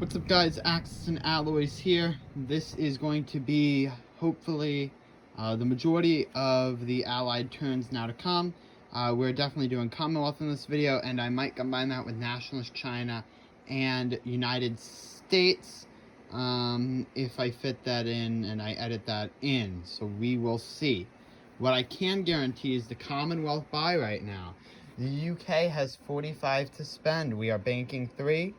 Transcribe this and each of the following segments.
What's up guys, Axis and Alloys here. This is going to be, hopefully, the majority of the Allied turns now to come. We're definitely doing Commonwealth in this video, and I might combine that with Nationalist China and United States, if I fit that in and I edit that in, so we will see. What I can guarantee is the Commonwealth buy right now. The UK has 45 to spend. We are banking 3.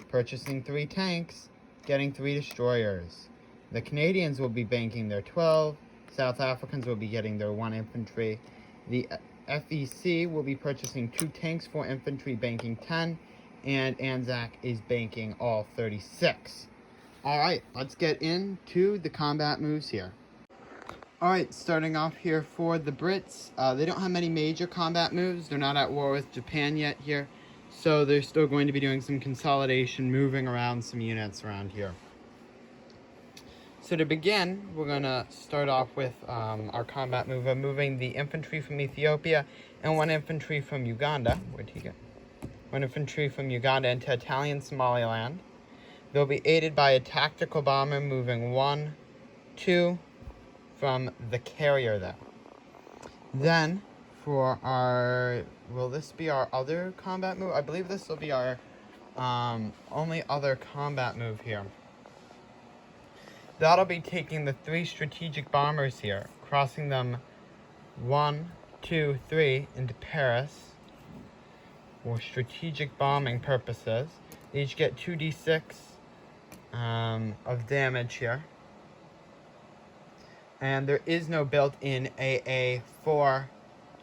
Purchasing 3 tanks, getting 3 destroyers. The Canadians will be banking their 12. South Africans will be getting their 1 infantry. The FEC will be purchasing 2 tanks, 4 infantry, banking 10. And Anzac is banking all 36. Alright, let's get into the combat moves here. Alright, starting off here for the Brits. They don't have many major combat moves. They're not at war with Japan yet here. So they're still going to be doing some consolidation, moving around some units around here. So to begin, we're going to start off with our combat move of moving the infantry from Ethiopia and 1 infantry from Uganda. Where'd he go? 1 infantry from Uganda into Italian Somaliland. They'll be aided by a tactical bomber moving 1, 2 from the carrier though. Then for our, will this be our other combat move? I believe this will be our only other combat move here. That'll be taking the 3 strategic bombers here, crossing them 1, 2, 3 into Paris for strategic bombing purposes. They each get 2d6 of damage here. And there is no built-in AA for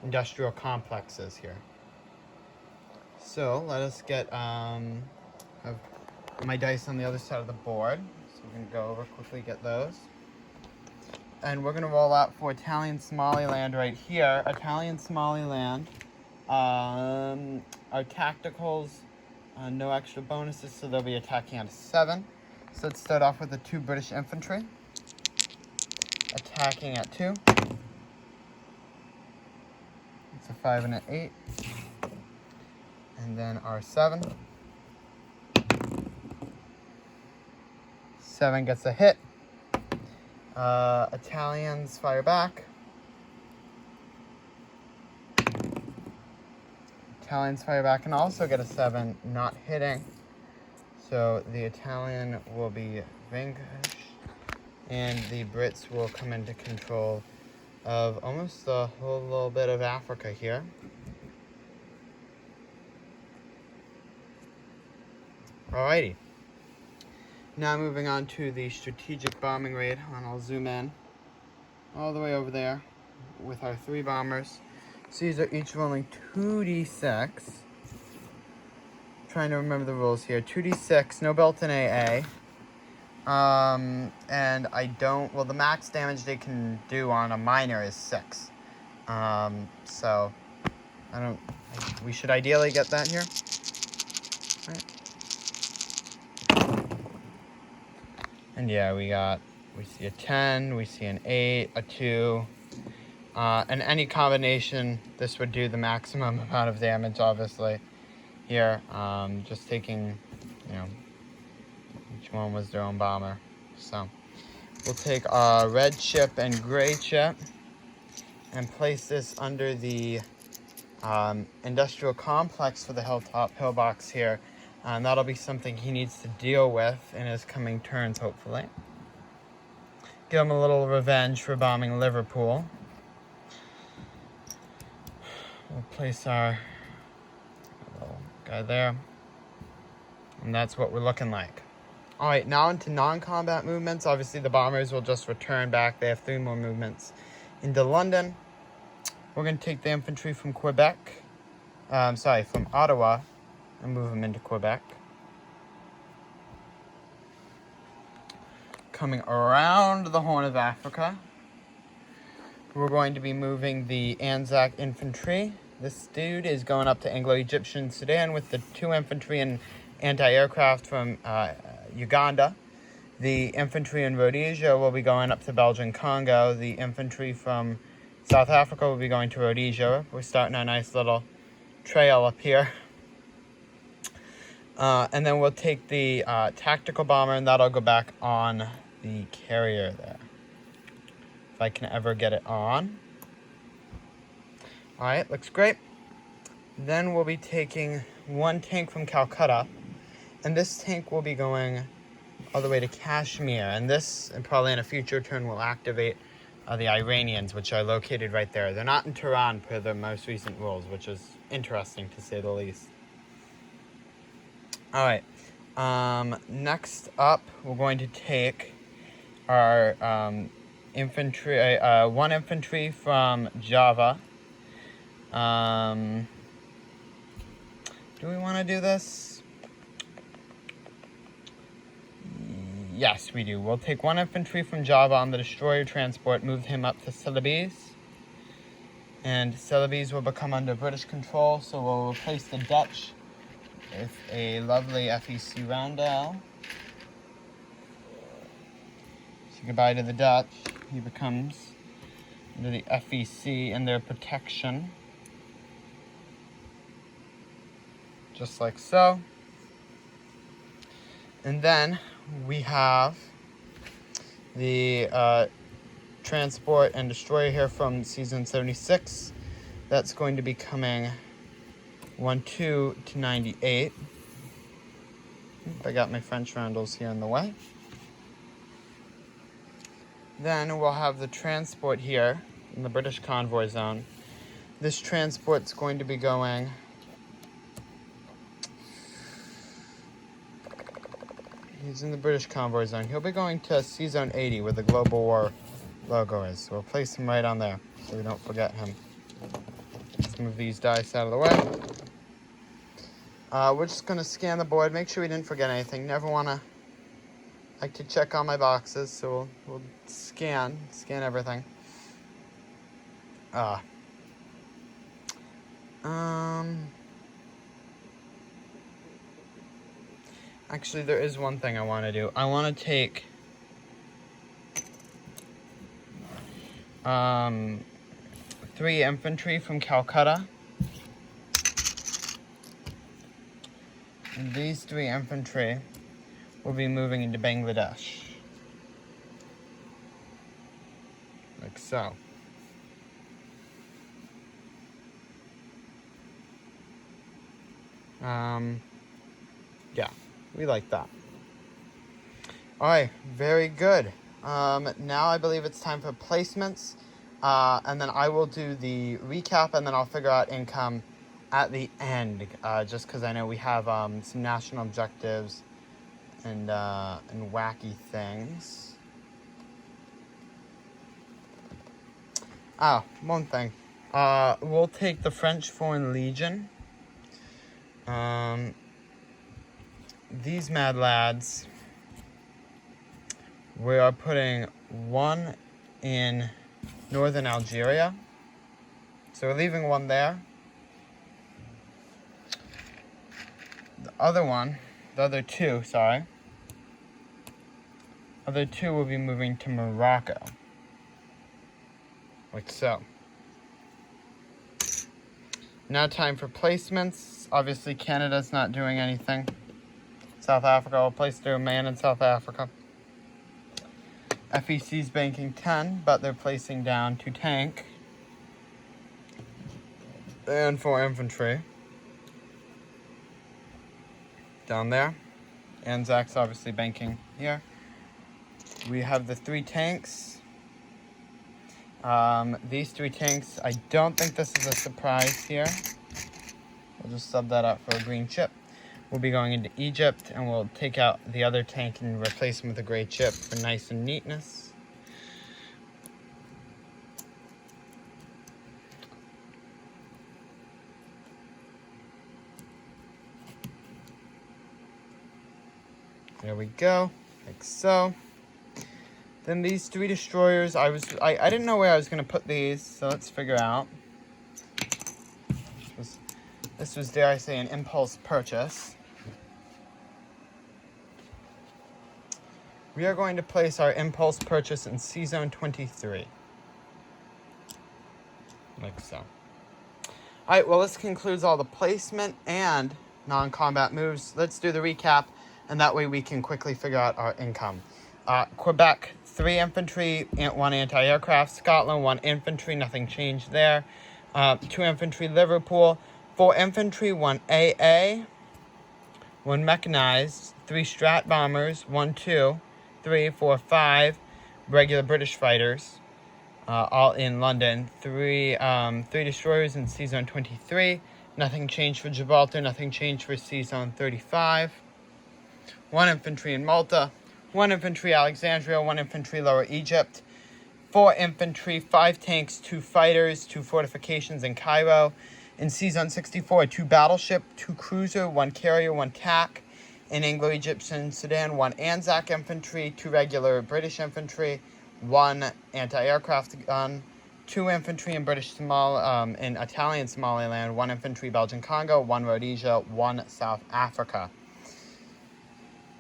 industrial complexes here. So let us get have my dice on the other side of the board, so we can go over quickly, get those, and we're gonna roll out for Italian Somaliland right here. Italian Somaliland, our tacticals, no extra bonuses, so they'll be attacking at a 7. So let's start off with the 2 British infantry attacking at 2. It's a 5 and an 8. And then our 7. 7 gets a hit. Italians fire back. Italians fire back and also get a 7, not hitting. So the Italian will be vanquished, and the Brits will come into control of almost the whole little bit of Africa here. Alrighty. Now moving on to the strategic bombing raid, and I'll zoom in all the way over there with our 3 bombers. So these are each rolling 2d6. Trying to remember the rules here. 2d6, no built-in AA. And I don't, well, the max damage they can do on a minor is 6. So, we should ideally get that here. Right. And yeah, we see a 10, we see an 8, a 2, and any combination, this would do the maximum amount of damage, obviously, here. Just taking, each one was their own bomber. So we'll take our red chip and gray chip and place this under the industrial complex for the Hilltop pillbox here. And that'll be something he needs to deal with in his coming turns, hopefully. Give him a little revenge for bombing Liverpool. We'll place our little guy there. And that's what we're looking like. Alright, now into non-combat movements. Obviously, the bombers will just return back. They have 3 more movements into London. We're going to take the infantry from Quebec. From Ottawa, and move them into Quebec. Coming around the Horn of Africa, we're going to be moving the Anzac infantry. This dude is going up to Anglo-Egyptian Sudan with the 2 infantry and anti-aircraft from Uganda. The infantry in Rhodesia will be going up to Belgian Congo. The infantry from South Africa will be going to Rhodesia. We're starting a nice little trail up here. And then we'll take the tactical bomber, and that'll go back on the carrier there. If I can ever get it on. Alright, looks great. Then we'll be taking one tank from Calcutta, and this tank will be going all the way to Kashmir, and this, and probably in a future turn, will activate the Iranians, which are located right there. They're not in Tehran per the most recent rules, which is interesting to say the least. Alright, next up, we're going to take our infantry, one infantry from Java. Do we want to do this? Yes, we do. We'll take one infantry from Java on the destroyer transport, move him up to Celebes. And Celebes will become under British control, so we'll replace the Dutch with a lovely FEC Roundel. So goodbye to the Dutch. He becomes under the FEC and their protection. Just like so. And then we have the transport and destroyer here from season 76. That's going to be coming 1-2 to 98. I got my French roundels here in the way. Then we'll have the transport here in the British convoy zone. This transport's going to be going he's in the British convoy zone. He'll be going to C-Zone 80 where the Global War logo is. So we'll place him right on there so we don't forget him. Let's move these dice out of the way. We're just going to scan the board, make sure we didn't forget anything. Never want to like to check all my boxes, so we'll scan everything. Actually, there is one thing I want to do. I want to take three infantry from Calcutta. And these three infantry will be moving into Bangladesh. Like so. Yeah, we like that. Alright, very good. Now I believe it's time for placements. And then I will do the recap, and then I'll figure out income at the end, just because I know we have some national objectives and wacky things. Oh, one thing. We'll take the French Foreign Legion. These mad lads, we are putting one in northern Algeria. So we're leaving one there. The other two will be moving to Morocco. Like so. Now time for placements. Obviously Canada's not doing anything. South Africa will place their man in South Africa. FEC's banking 10, but they're placing down 2 tank. And 4 infantry. Down there. Anzac's obviously banking here. We have the 3 tanks. These 3 tanks, I don't think this is a surprise here. We'll just sub that out for a green chip. We'll be going into Egypt, and we'll take out the other tank and replace him with a gray chip for nice and neatness. There we go, like so. Then these 3 destroyers, I didn't know where I was going to put these, so let's figure out. This was, dare I say, an impulse purchase. We are going to place our impulse purchase in C-Zone 23. Like so. Alright, well this concludes all the placement and non-combat moves. Let's do the recap, and that way we can quickly figure out our income. Quebec, 3 infantry, 1 anti-aircraft. Scotland, 1 infantry, nothing changed there. 2 infantry. Liverpool, 4 infantry, 1 AA, 1 mechanized, 3 Strat bombers, 1, 2, 3, 4, 5 regular British fighters, all in London. 3 destroyers in Sea Zone 23. Nothing changed for Gibraltar, nothing changed for Sea Zone 35. 1 infantry in Malta, 1 infantry Alexandria, 1 infantry Lower Egypt, 4 infantry, 5 tanks, 2 fighters, 2 fortifications in Cairo. In Sea Zone 64, 2 battleship, 2 cruiser, 1 carrier, 1 TAC. In Anglo-Egyptian Sudan, 1 Anzac infantry, 2 regular British infantry, 1 anti-aircraft gun, 2 infantry in in Italian Somaliland, 1 infantry Belgian Congo, 1 Rhodesia, 1 South Africa.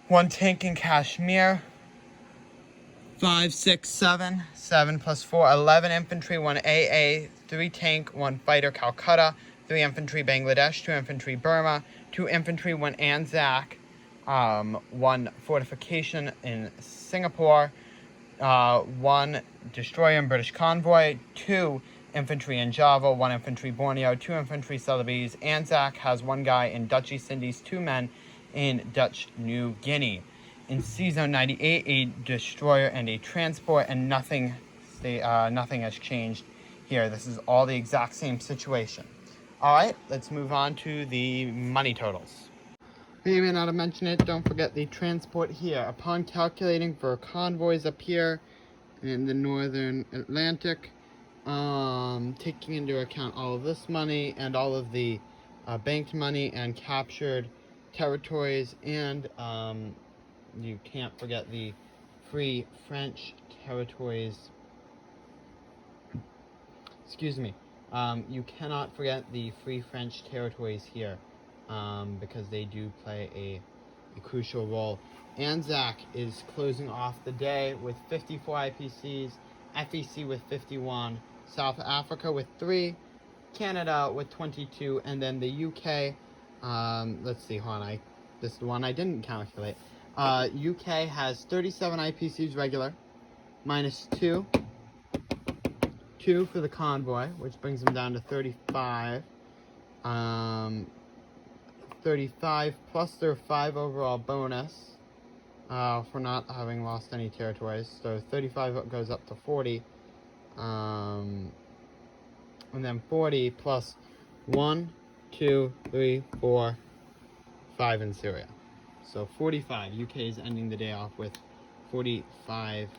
1 tank in Kashmir, 5, 6, 7, 7 plus 4, 11 infantry, 1 AA, 3 tank, 1 fighter Calcutta, 3 infantry Bangladesh, 2 infantry Burma, 2 infantry, 1 Anzac, 1 fortification in Singapore, 1 destroyer in British convoy, 2 infantry in Java, 1 infantry Borneo, 2 infantry Celebes. Anzac has 1 guy in Dutch East Indies, 2 men in Dutch New Guinea. In Sea Zone 98, a destroyer and a transport, and nothing has changed here. This is all the exact same situation. Alright, let's move on to the money totals. You may not have mentioned it, don't forget the transport here. Upon calculating for convoys up here in the northern Atlantic, taking into account all of this money and all of the banked money and captured territories, and you can't forget the free French territories. Excuse me. You cannot forget the free French territories here, because they do play a crucial role. Anzac is closing off the day with 54 IPCs, FEC with 51, South Africa with 3, Canada with 22, and then the UK, let's see, hold on, this is the one I didn't calculate. UK has 37 IPCs regular, minus 2 for the convoy, which brings them down to 35. 35 plus their 5 overall bonus for not having lost any territories. So 35 goes up to 40. And then 40 plus 1, 2, 3, 4, 5 in Syria. So 45. UK is ending the day off with 45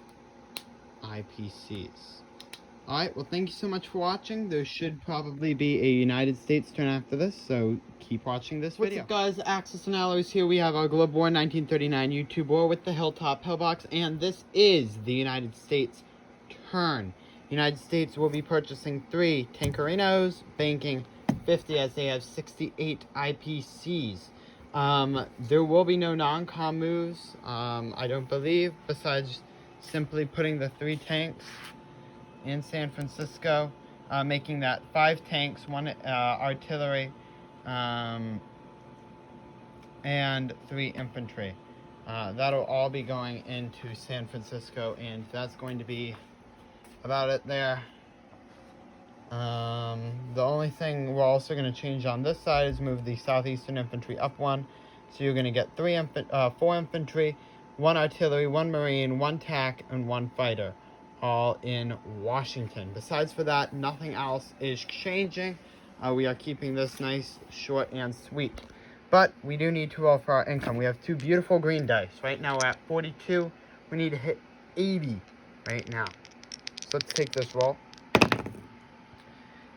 IPCs. Alright, well, thank you so much for watching. There should probably be a United States turn after this, so keep watching this video. What's up, guys? Axis and Alloys here. We have our Global War 1939 YouTube war with the Hilltop Pillbox, and this is the United States turn. United States will be purchasing 3 Tankerinos, banking 50 as they have 68 IPCs. There will be no non-com moves, I don't believe, besides simply putting the 3 tanks in San Francisco, making that 5 tanks, 1 artillery, and 3 infantry. That'll all be going into San Francisco, and that's going to be about it there. The only thing we're also going to change on this side is move the Southeastern Infantry up 1. So you're going to get 4 infantry, 1 artillery, 1 marine, 1 TAC, and 1 fighter, all in Washington. Besides for that, nothing else is changing. We are keeping this nice, short, and sweet. But we do need to roll for our income. We have 2 beautiful green dice. Right now we're at 42. We need to hit 80 right now. So let's take this roll.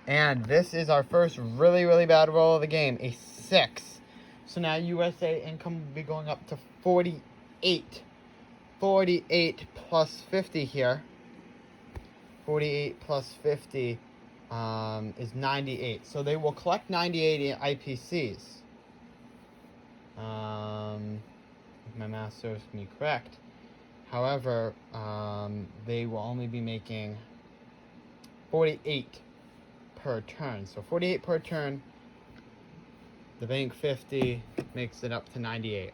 And this is our first really, really bad roll of the game, a 6. So now USA income will be going up to 48. 48 plus 50 here. 48 plus 50 is 98. So they will collect 98 IPCs. If my math serves me correct. However, they will only be making 48 per turn. So 48 per turn The Bank 50 makes it up to 98.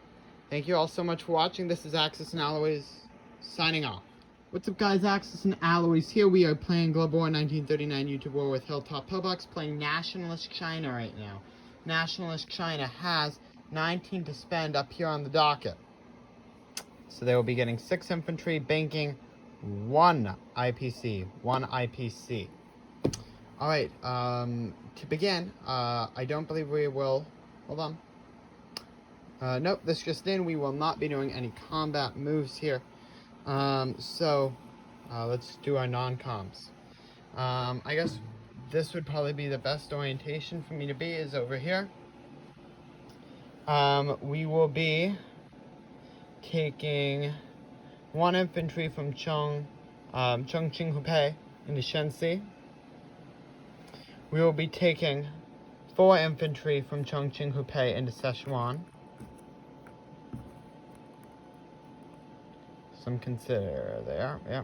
Thank you all so much for watching. This is Axis and Alloys signing off. What's up, guys? Axis and Alloys here. We are playing Global War 1939 YouTube War with Hilltop Pillbox, playing Nationalist China right now. Nationalist China has 19 to spend up here on the docket. So they will be getting 6 infantry, banking 1 IPC. 1 IPC. Alright, to begin, I don't believe we will... Hold on. Nope, this just in. We will not be doing any combat moves here. Let's do our non-coms. I guess this would probably be the best orientation for me to be, is over here. We will be taking 1 infantry from Chongqing Hupei into Shenxi. We will be taking 4 infantry from Chongqing Hupei into Sichuan. Some consider there, yeah.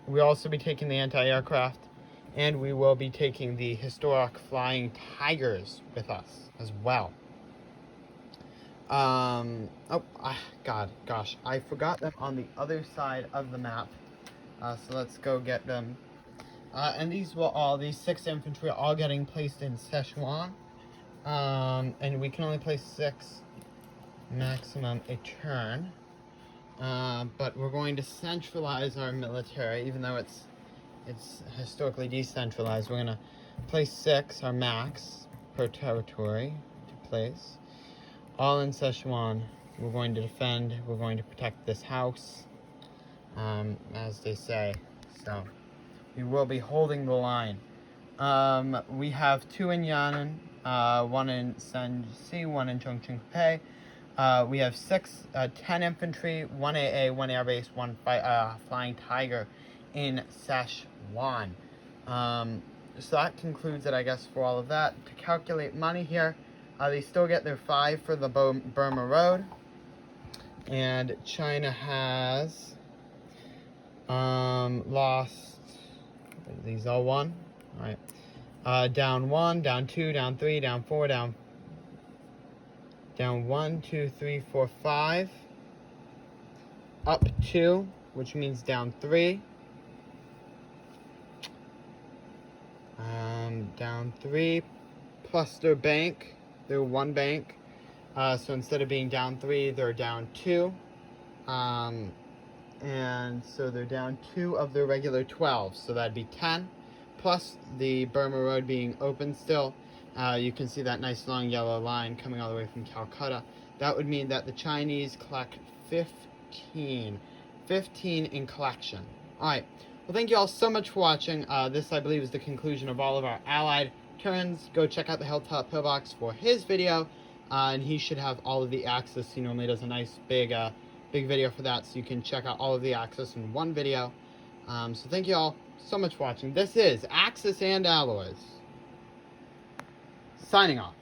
We'll also be taking the anti-aircraft, and we will be taking the historic Flying Tigers with us as well. Gosh, I forgot them on the other side of the map. So let's go get them. And these 6 infantry are all getting placed in Sichuan. And we can only place 6 maximum a turn. But we're going to centralize our military, even though it's historically decentralized. We're going to place 6, our max, per territory to place. All in Sichuan. We're going to defend. We're going to protect this house, as they say. So we will be holding the line. We have 2 in Yan'an, 1 in Shenxi, 1 in Chongqing Hupei. We have 10 infantry, 1 AA, 1 airbase, 1 Flying Tiger in Sichuan. So that concludes it, I guess, for all of that. To calculate money here, they still get their 5 for the Burma Road. And China has lost, these all 1, all right. Down 1, down 2, down 3, down 4, down 1, 2, 3, 4, 5, up 2, which means down 3, down 3, plus their bank, their 1 bank, so instead of being down 3, they're down 2, and so they're down 2 of their regular 12, so that'd be 10, plus the Burma Road being open still. You can see that nice long yellow line coming all the way from Calcutta. That would mean that the Chinese collect 15 in collection. Alright, well, thank you all so much for watching. This, I believe, is the conclusion of all of our allied turns. Go check out the Hilltop Pillbox for his video, and he should have all of the Axis. He normally does a nice big video for that, so you can check out all of the Axis in one video. So thank you all so much for watching. This is Axis and Alloys, signing off.